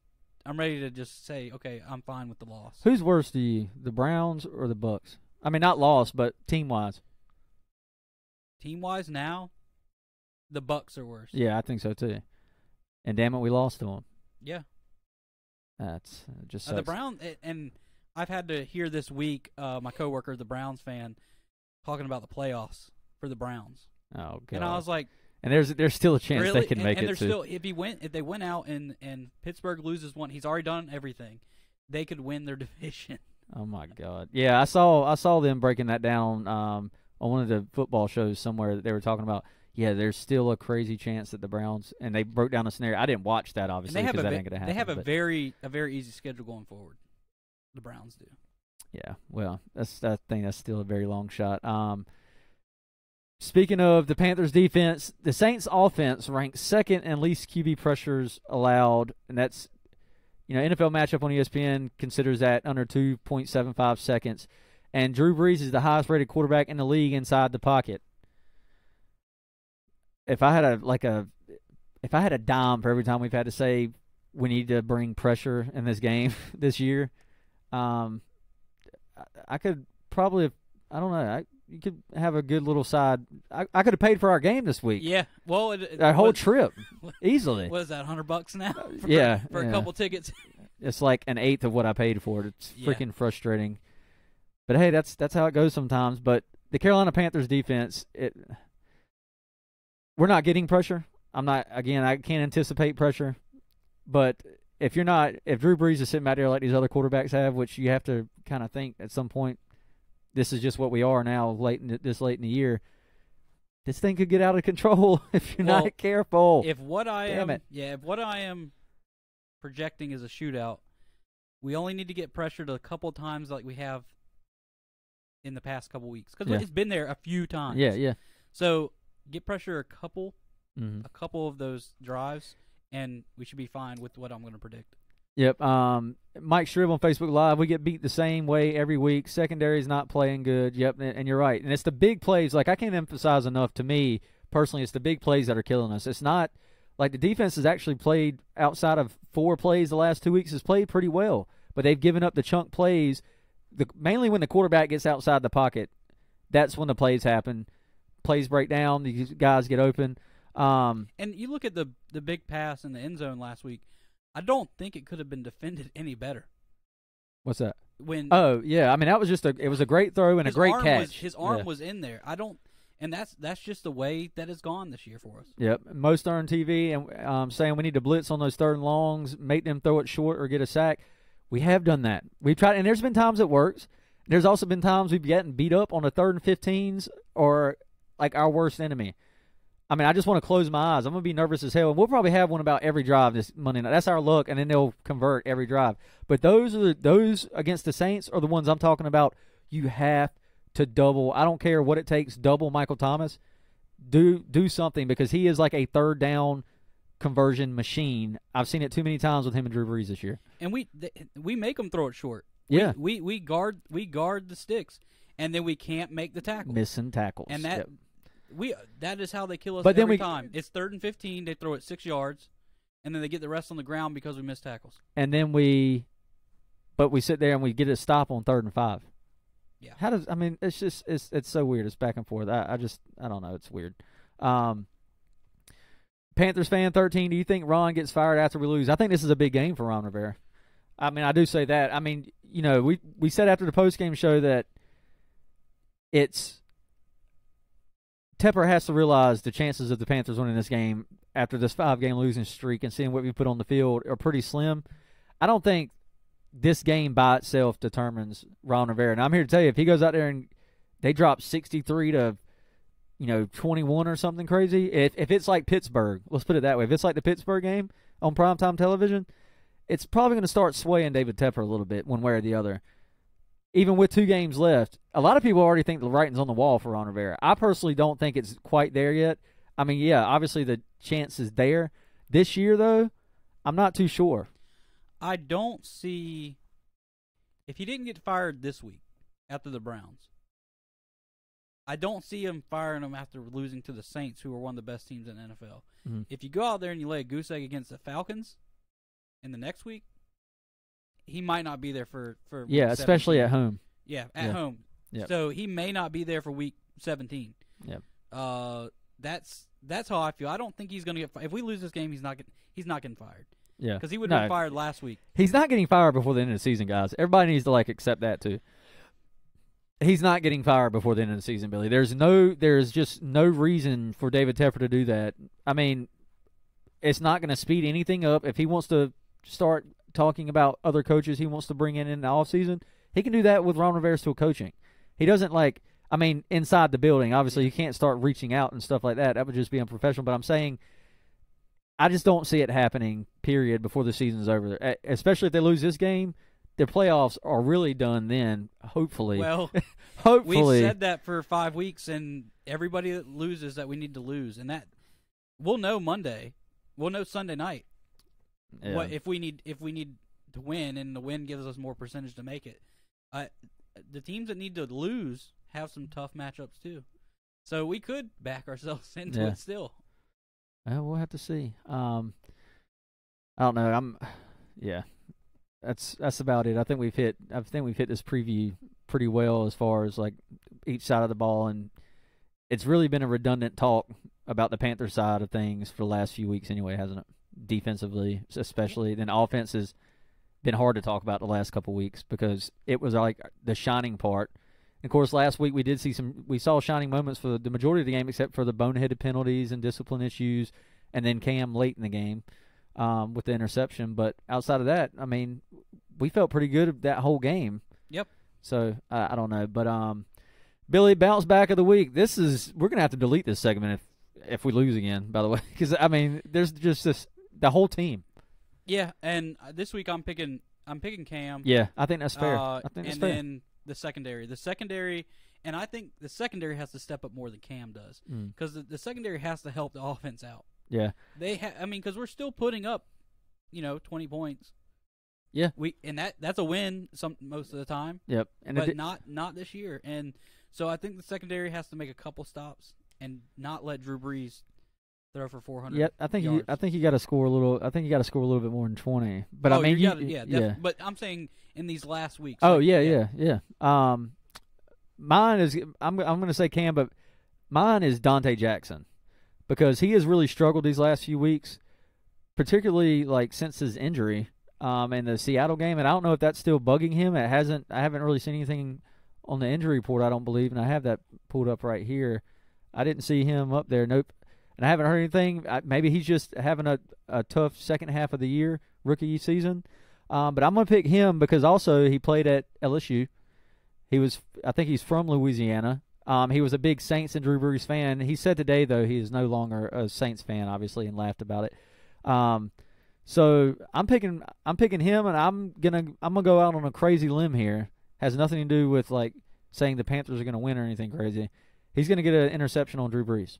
I'm ready to just say okay, I'm fine with the loss. Who's worse to you, the Browns or the Bucks? I mean, not loss, but team wise. Team wise, now the Bucks are worse. Yeah, I think so too. And damn it, we lost to them. Yeah. That's just sucks. The Browns, and I've had to hear this week my coworker, the Browns fan, talking about the playoffs for the Browns. Oh god! And I was like, and there's still a chance really? they can make and it. Still, if they went out and Pittsburgh loses one, he's already done everything. They could win their division. Oh my god! Yeah, I saw them breaking that down on one of the football shows somewhere that they were talking about. Yeah, there's still a crazy chance that the Browns, and they broke down the scenario. I didn't watch that obviously because that ain't gonna happen. They have a very easy schedule going forward. The Browns do. Yeah, well, I think that's still a very long shot. Speaking of the Panthers defense, the Saints offense ranks second in least QB pressures allowed, and that's, NFL matchup on ESPN considers that under 2.75 seconds. And Drew Brees is the highest rated quarterback in the league inside the pocket. If I had a dime for every time we've had to say we need to bring pressure in this game this year, I could probably, I don't know, you could have a good little side. I could have paid for our game this week. Yeah, well, our whole trip easily. What is that, $100 now? For a couple tickets. It's like an eighth of what I paid for it. It's freaking frustrating. But hey, that's how it goes sometimes. But the Carolina Panthers defense, we're not getting pressure. I can't anticipate pressure. But if Drew Brees is sitting out there like these other quarterbacks have, which you have to kind of think at some point, this is just what we are now, this late in the year. This thing could get out of control if you're not careful. If what I am projecting is a shootout, we only need to get pressured a couple times like we have in the past couple weeks because it's been there a few times. Yeah. So get pressure a couple of those drives, and we should be fine with what I'm going to predict. Yep. Mike Shrib on Facebook Live. We get beat the same way every week. Secondary's not playing good. Yep, and you're right. And it's the big plays. Like, I can't emphasize enough, to me, personally, it's the big plays that are killing us. It's not like the defense has actually played outside of 4 plays the last 2 weeks, has played pretty well. But they've given up the chunk plays. Mainly when the quarterback gets outside the pocket, that's when the plays happen. Plays break down. These guys get open. And you look at the big pass in the end zone last week. I don't think it could have been defended any better. What's that? That was it was a great throw and a great catch. His arm was in there. And that's just the way that it's gone this year for us. Yep. Most are on TV and saying we need to blitz on those third and longs, make them throw it short or get a sack. We have done that. We've tried, and there's been times it works. There's also been times we've gotten beat up on the 3rd and 15s or like our worst enemy. I mean, I just want to close my eyes. I'm going to be nervous as hell. And we'll probably have one about every drive this Monday night. That's our luck, and then they'll convert every drive. But those against the Saints are the ones I'm talking about. You have to double. I don't care what it takes. Double Michael Thomas. Do something because he is like a third down conversion machine. I've seen it too many times with him and Drew Brees this year. And we make them throw it short. Yeah, we guard the sticks, and then we can't make the tackle. Missing tackles, and that. That is how they kill us every time. It's 3rd and 15. They throw it 6 yards, and then they get the rest on the ground because we miss tackles. And then we sit there and we get a stop on 3rd and 5. Yeah. It's just it's so weird. It's back and forth. I don't know. It's weird. Panthers fan 13. Do you think Ron gets fired after we lose? I think this is a big game for Ron Rivera. I mean, I do say that. I mean, we said after the postgame show that Tepper has to realize the chances of the Panthers winning this game after this 5-game losing streak and seeing what we put on the field are pretty slim. I don't think this game by itself determines Ron Rivera. And I'm here to tell you, if he goes out there and they drop 63 to 21 or something crazy, if it's like Pittsburgh, let's put it that way, if it's like the Pittsburgh game on primetime television, it's probably going to start swaying David Tepper a little bit one way or the other. Even with 2 games left, a lot of people already think the writing's on the wall for Ron Rivera. I personally don't think it's quite there yet. I mean, yeah, obviously the chance is there. This year, though, I'm not too sure. I don't see if he didn't get fired this week after the Browns. I don't see him firing him after losing to the Saints, who are one of the best teams in the NFL. Mm-hmm. If you go out there and you lay a goose egg against the Falcons in the next week, he might not be there for yeah, week especially 17. at home. Yeah, at home. Yep. So he may not be there for week 17. Yep. That's how I feel. I don't think he's going to get fired. If we lose this game, he's not getting fired. Yeah. Because he would have been fired last week. He's not getting fired before the end of the season, guys. Everybody needs to accept that too. He's not getting fired before the end of the season, Billy. There's just no reason for David Tepper to do that. I mean, it's not going to speed anything up. If he wants to start talking about other coaches he wants to bring in the offseason, he can do that with Ron Rivera still coaching. He doesn't inside the building, obviously you can't start reaching out and stuff like that. That would just be unprofessional. But I'm saying I just don't see it happening, period, before the season's over. Especially if they lose this game. Their playoffs are really done then, hopefully. Well, hopefully. We've said that for 5 weeks, and everybody that loses that we need to lose. And that we'll know Monday. We'll know Sunday night. Yeah. What if we need to win, and the win gives us more percentage to make it. The teams that need to lose have some tough matchups too. So we could back ourselves into it still. We'll have to see. I don't know. That's about it. I think we've hit this preview pretty well as far as each side of the ball, and it's really been a redundant talk about the Panthers side of things for the last few weeks anyway, hasn't it? Defensively, especially. Then offense has been hard to talk about the last couple weeks because it was the shining part. And of course, last week we saw shining moments for the majority of the game, except for the boneheaded penalties and discipline issues, and then Cam late in the game. With the interception, but outside of that, I mean, we felt pretty good that whole game. Yep. So I don't know, but Billy, bounce back of the week. We're gonna have to delete this segment if we lose again. By the way, because I mean, there's just the whole team. Yeah, and this week I'm picking Cam. Yeah, I think that's fair. Then the secondary, and I think the secondary has to step up more than Cam does because the secondary has to help the offense out. Yeah, because we're still putting up, 20 points. Yeah, that's a win most of the time. Yep, but not this year. And so I think the secondary has to make a couple stops and not let Drew Brees throw for 400. Yeah, I think you got to score a little. I think you got to score a little bit more than 20. But But I'm saying in these last weeks. Oh yeah. Mine is I'm going to say Cam, but mine is Dante Jackson. Because he has really struggled these last few weeks, particularly since his injury in the Seattle game. And I don't know if that's still bugging him. I haven't really seen anything on the injury report, I don't believe, and I have that pulled up right here. I didn't see him up there. Nope. And I haven't heard anything. Maybe he's just having a tough second half of the year, rookie season. But I'm going to pick him because also he played at LSU. I think he's from Louisiana. He was a big Saints and Drew Brees fan. He said today, though, he is no longer a Saints fan, obviously, and laughed about it. So I'm picking him, and I'm gonna go out on a crazy limb here. Has nothing to do with saying the Panthers are gonna win or anything crazy. He's gonna get an interception on Drew Brees.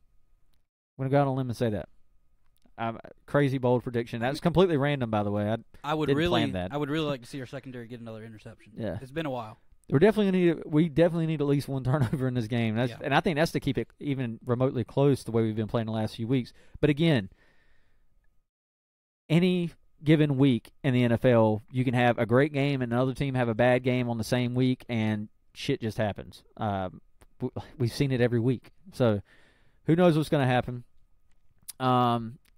I'm gonna go out on a limb and say that. Crazy bold prediction. That's completely random, by the way. I would really plan that. I would really like to see our secondary get another interception. Yeah, it's been a while. We definitely need at least one turnover in this game. And I think that's to keep it even remotely close the way we've been playing the last few weeks. But again, any given week in the NFL, you can have a great game and another team have a bad game on the same week, and shit just happens. We've seen it every week. So who knows what's going to happen.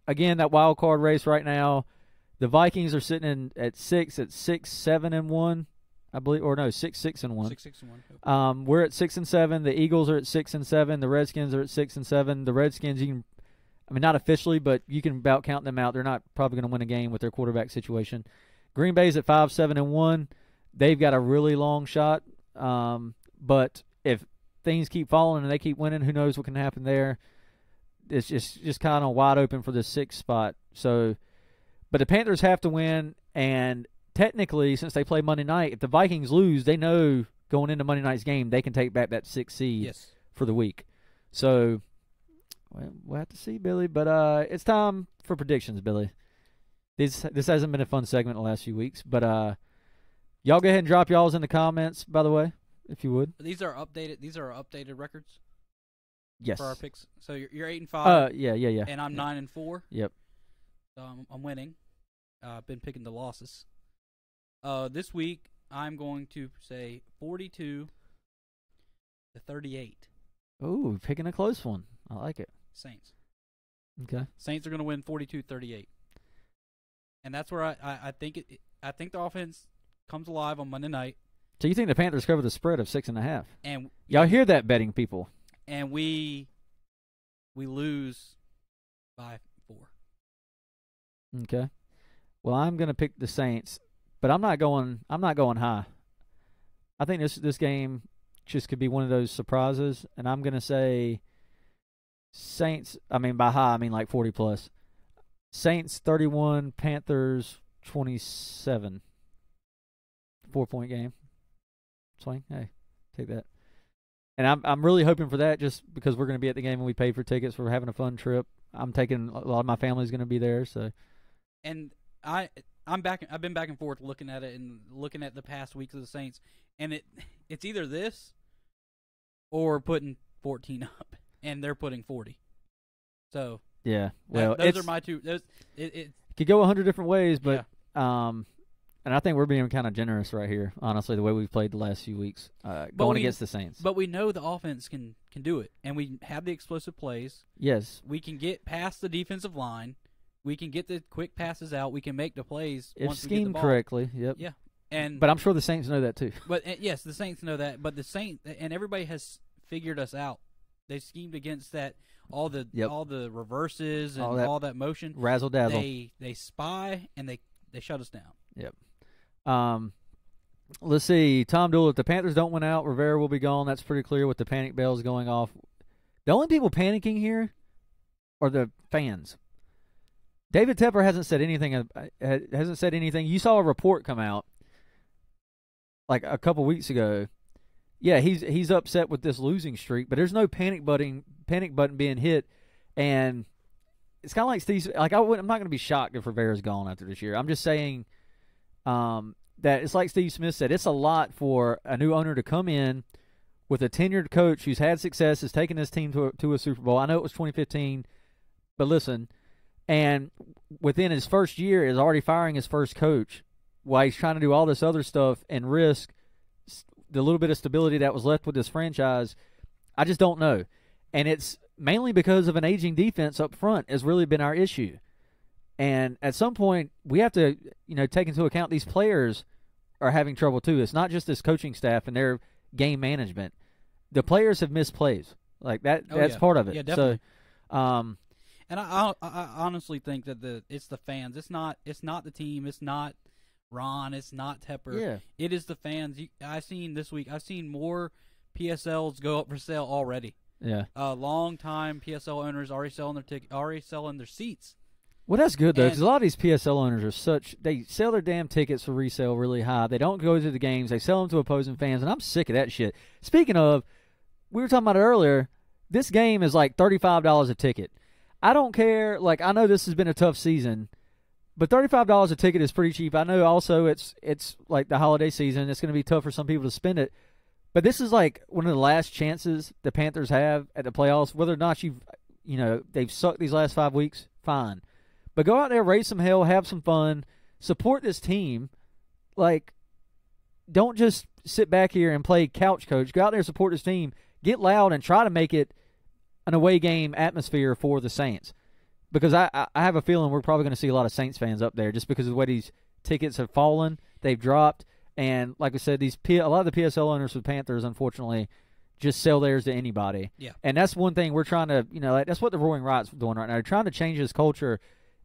Again, that wild card race right now, the Vikings are sitting at 6-7-1. I believe, or no, 6-6-1. 6-6-1. We're at 6-7. The Eagles are at 6-7. The Redskins are at 6-7. The Redskins, not officially, but you can about count them out. They're not probably going to win a game with their quarterback situation. Green Bay's at 5-7-1. They've got a really long shot. But if things keep falling and they keep winning, who knows what can happen there? It's just kind of wide open for the 6th spot. So, but the Panthers have to win, and technically, since they play Monday night, if the Vikings lose, they know going into Monday night's game they can take back that 6th seed for the week. So we'll have to see, Billy. But it's time for predictions, Billy. This hasn't been a fun segment the last few weeks, but y'all go ahead and drop y'all's in the comments, by the way, if you would. These are updated. These are updated records. Yes. For our picks. So you're 8-5. Yeah. And I'm 9-4. Yep. So I'm winning. I've been picking the losses. This week I'm going to say 42-38. Ooh, picking a close one. I like it. Saints. Okay. Saints are going to win 42-38. And that's where I think I think the offense comes alive on Monday night. So you think the Panthers cover the spread of 6.5? And y'all hear that, betting people? And we lose by 4. Okay. Well, I'm going to pick the Saints, but I'm not going high. I think this game just could be one of those surprises, and I'm going to say Saints. I mean, by high, I mean like 40 plus. Saints 31, Panthers 27. 4-point game. Swing. Hey, take that. And I'm really hoping for that, just because we're going to be at the game and we paid for tickets. We're having a fun trip. I'm taking a lot of my family's going to be there, so. And I've been back and forth looking at it and looking at the past weeks of the Saints, and it's either this or putting 14 up, and they're putting 40. So yeah, well, those are my two. It could go 100 different ways, but and I think we're being kind of generous right here, honestly, the way we've played the last few weeks, going against the Saints. But we know the offense can do it, and we have the explosive plays. Yes. We can get past the defensive line. We can get the quick passes out. We can make the plays if once we get the schemed ball. correctly. Yep. Yeah. But I'm sure the Saints know that too. But yes, the Saints know that. But the Saints and everybody has figured us out. They schemed against that all the reverses and all that motion. Razzle dazzle. They spy and they shut us down. Yep. Let's see. Tom Dooley, if the Panthers don't win out, Rivera will be gone. That's pretty clear with the panic bells going off. The only people panicking here are the fans. David Tepper hasn't said anything. You saw a report come out like a couple weeks ago. Yeah, he's upset with this losing streak, but there's no panic button being hit, and it's kind of like Steve. Like I'm not going to be shocked if Rivera's gone after this year. I'm just saying that it's like Steve Smith said. It's a lot for a new owner to come in with a tenured coach who's had success, has taken his team to a Super Bowl. I know it was 2015, but listen, and within his first year is already firing his first coach while he's trying to do all this other stuff and risk the little bit of stability that was left with this franchise. I just don't know. And it's mainly because of an aging defense up front has really been our issue. And at some point, we have to, take into account these players are having trouble too. It's not just this coaching staff and their game management. The players have missed plays. Like that. That's part of it. Yeah, definitely. So, and I honestly think that it's the fans. It's not the team. It's not Ron. It's not Tepper. Yeah. It is the fans. I've seen more PSLs go up for sale already. Yeah. Long-time PSL owners already selling their seats. Well, that's good, though, because a lot of these PSL owners they sell their damn tickets for resale really high. They don't go to the games. They sell them to opposing fans, and I'm sick of that shit. Speaking of, we were talking about it earlier, this game is like $35 a ticket. I don't care. Like, I know this has been a tough season, but $35 a ticket is pretty cheap. I know also it's like the holiday season. It's going to be tough for some people to spend it. But this is like one of the last chances the Panthers have at the playoffs. Whether or not they've sucked these last 5 weeks, fine. But go out there, raise some hell, have some fun, support this team. Like, don't just sit back here and play couch coach. Go out there and support this team. Get loud and try to make it an away game atmosphere for the Saints. Because I have a feeling we're probably going to see a lot of Saints fans up there just because of the way these tickets have fallen. They've dropped. And like I said, a lot of the PSL owners for the Panthers, unfortunately, just sell theirs to anybody. Yeah. And that's one thing we're trying to, that's what the Roaring Riot's doing right now. They're trying to change this culture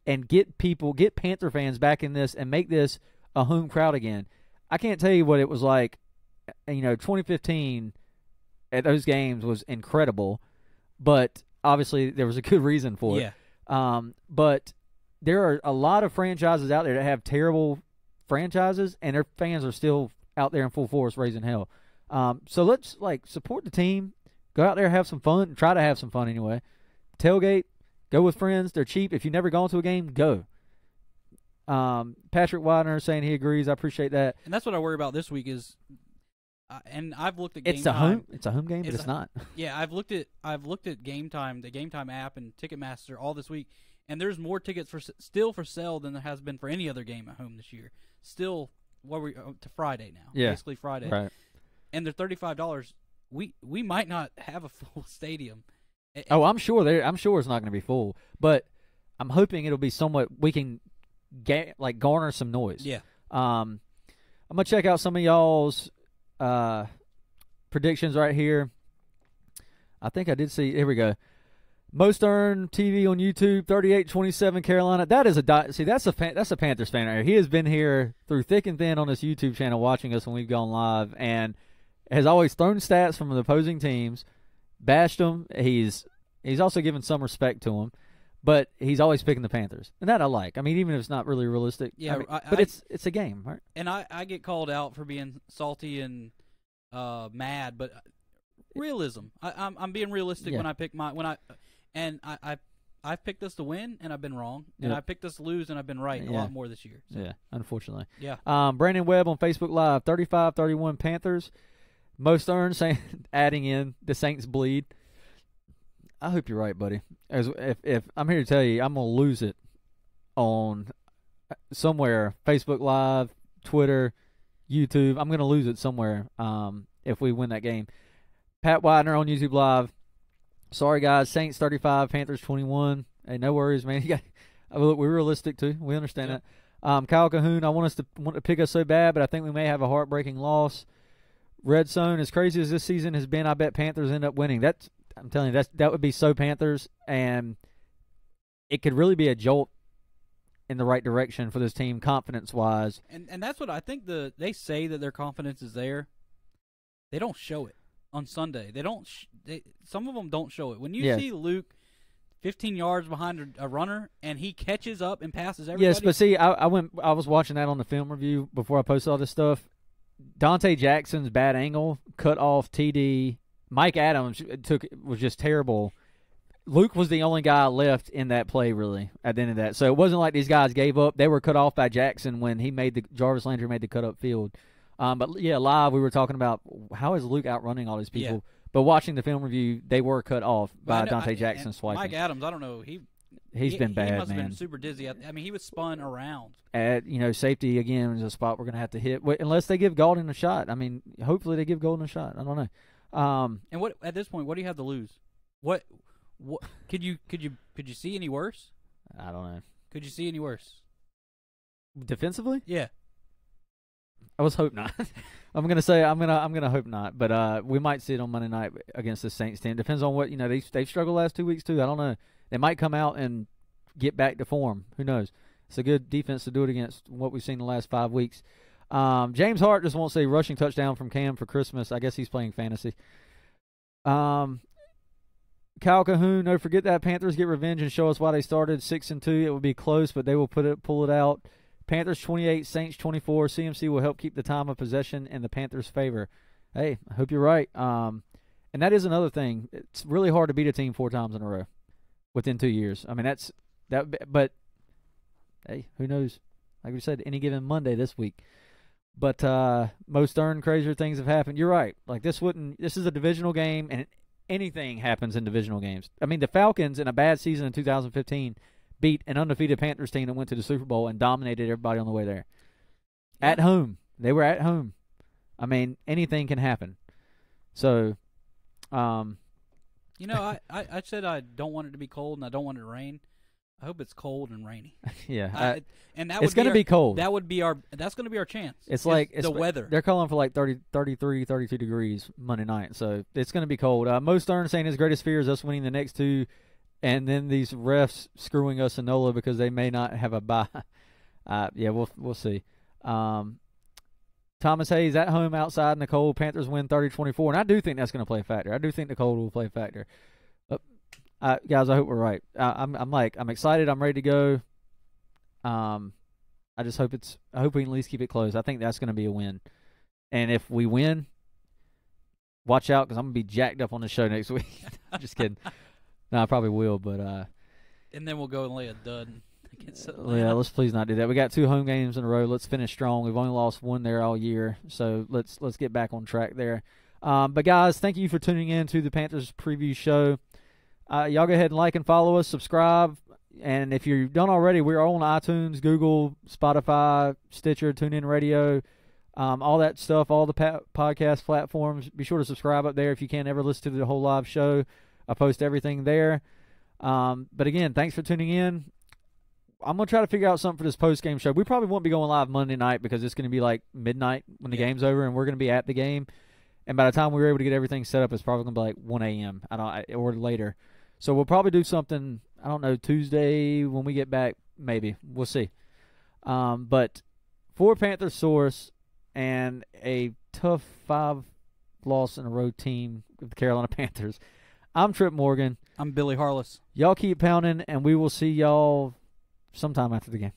and get Panther fans back in this and make this a home crowd again. I can't tell you what it was like. 2015 at those games was incredible, but obviously there was a good reason for it. Yeah. But there are a lot of franchises out there that have terrible franchises, and their fans are still out there in full force raising hell. So let's support the team, go out there, have some fun, try to have some fun anyway. Tailgate, go with friends. They're cheap. If you've never gone to a game, go. Patrick Widener saying he agrees. I appreciate that. And that's what I worry about this week is, and I've looked at It's a home game, but it's not. Yeah, I've looked at Game Time, the Game Time app, and Ticketmaster all this week, and there's more tickets still for sale than there has been for any other game at home this year. Still, to Friday now? Yeah, basically Friday. Right. And they're $35. We might not have a full stadium. Oh, I'm sure it's not going to be full, but I'm hoping it'll be somewhat. We can garner some noise. Yeah. I'm gonna check out some of y'all's predictions right here. I think I did see. Here we go. Most earned TV on YouTube, 38-27 Carolina. That is that's a Panthers fan right here. He has been here through thick and thin on this YouTube channel watching us when we've gone live and has always thrown stats from the opposing teams, bashed them. He's also given some respect to them, but he's always picking the Panthers. And that I like. I mean, even if it's not really realistic. Yeah, but it's a game, right? And I get called out for being salty and mad, but realism. I'm being realistic when I pick I've picked us to win and I've been wrong, and I picked us to lose and I've been right a lot more this year. So. Yeah, unfortunately. Yeah. Brandon Webb on Facebook Live, 35-31 Panthers. Most earned saying adding in the Saints bleed. I hope you're right, buddy. If I'm here to tell you, I'm gonna lose it on somewhere, Facebook Live, Twitter, YouTube. I'm gonna lose it somewhere. If we win that game. Pat Widener on YouTube Live. Sorry guys, Saints 35, Panthers 21. Hey, no worries, man. Look, we're realistic too. We understand that. Kyle Cahoon, I want to pick us so bad, but I think we may have a heartbreaking loss. Red Zone, as crazy as this season has been, I bet Panthers end up winning. I'm telling you, that would be so Panthers, and it could really be a jolt in the right direction for this team, confidence-wise. And that's what I think. They say that their confidence is there. They don't show it on Sunday. They don't. Some of them don't show it. When you see Luke 15 yards behind a runner and he catches up and passes everybody. Yes, but see, I was watching that on the film review before I posted all this stuff. Dante Jackson's bad angle, cut off TD. Mike Adams was just terrible. Luke was the only guy left in that play, really, at the end of that. So it wasn't like these guys gave up. They were cut off by Jackson when Jarvis Landry made the cut up field. But yeah, live we were talking about how is Luke outrunning all these people. Yeah. But watching the film review, they were cut off by Dante Jackson swiping. Mike Adams, I don't know, he's been bad, man. He must have been super dizzy. I mean, he was spun around. Safety again is a spot we're going to have to hit unless they give Golden a shot. I mean, hopefully they give Golden a shot. I don't know. And what at this point, what do you have to lose? What could you see any worse? I don't know. Could you see any worse? Defensively? Yeah. I was hope not. I'm gonna hope not. But we might see it on Monday night against the Saints team. Depends on what they've struggled last 2 weeks too. I don't know. They might come out and get back to form. Who knows? It's a good defense to do it against what we've seen the last 5 weeks. James Hart just wants a rushing touchdown from Cam for Christmas. I guess he's playing fantasy. Kyle Cahoon, no, forget that. Panthers get revenge and show us why they started 6-2. It will be close, but they will pull it out. Panthers 28, Saints 24. CMC will help keep the time of possession in the Panthers' favor. Hey, I hope you're right. And that is another thing. It's really hard to beat a team 4 times in a row within 2 years. I mean, but hey, who knows? Like we said, any given Monday this week. But most earned, crazier things have happened. You're right. Like this is a divisional game, and anything happens in divisional games. I mean, the Falcons in a bad season in 2015 beat an undefeated Panthers team that went to the Super Bowl and dominated everybody on the way there. Yeah. At home. They were at home. I mean, anything can happen. So, I said I don't want it to be cold and I don't want it to rain. I hope it's cold and rainy. Yeah. And that it's going to be cold. That's going to be our chance. It's like the weather. They're calling for like 30, 33, 32 degrees Monday night. So it's going to be cold. Mo Stern saying his greatest fear is us winning the next 2 and then these refs screwing us in NOLA because they may not have a bye. We'll see. Thomas Hayes at home outside in the cold. Panthers win 30-24. And I do think that's going to play a factor. I do think the cold will play a factor. Guys, I hope we're right. I'm excited. I'm ready to go. I just hope I hope we can at least keep it close. I think that's going to be a win. And if we win, watch out because I'm going to be jacked up on the show next week. Just kidding. No, I probably will, but and then we'll go and lay a dud. against Atlanta. Yeah, let's please not do that. We got 2 home games in a row. Let's finish strong. We've only lost 1 there all year, so let's get back on track there. But guys, thank you for tuning in to the Panthers preview show. Y'all go ahead and like and follow us, subscribe, and if you've done already, we're on iTunes, Google, Spotify, Stitcher, TuneIn Radio, all that stuff, all the podcast platforms. Be sure to subscribe up there if you can't ever listen to the whole live show. I post everything there. But again, thanks for tuning in. I'm going to try to figure out something for this post-game show. We probably won't be going live Monday night because it's going to be like midnight when the game's over, and we're going to be at the game. And by the time we're able to get everything set up, it's probably going to be like 1 a.m. Or later. So we'll probably do something, I don't know, Tuesday when we get back, maybe. We'll see. But for Panthers Source and a tough 5-loss-in-a-row team with the Carolina Panthers, I'm Tripp Morgan. I'm Billy Harless. Y'all keep pounding, and we will see y'all sometime after the game.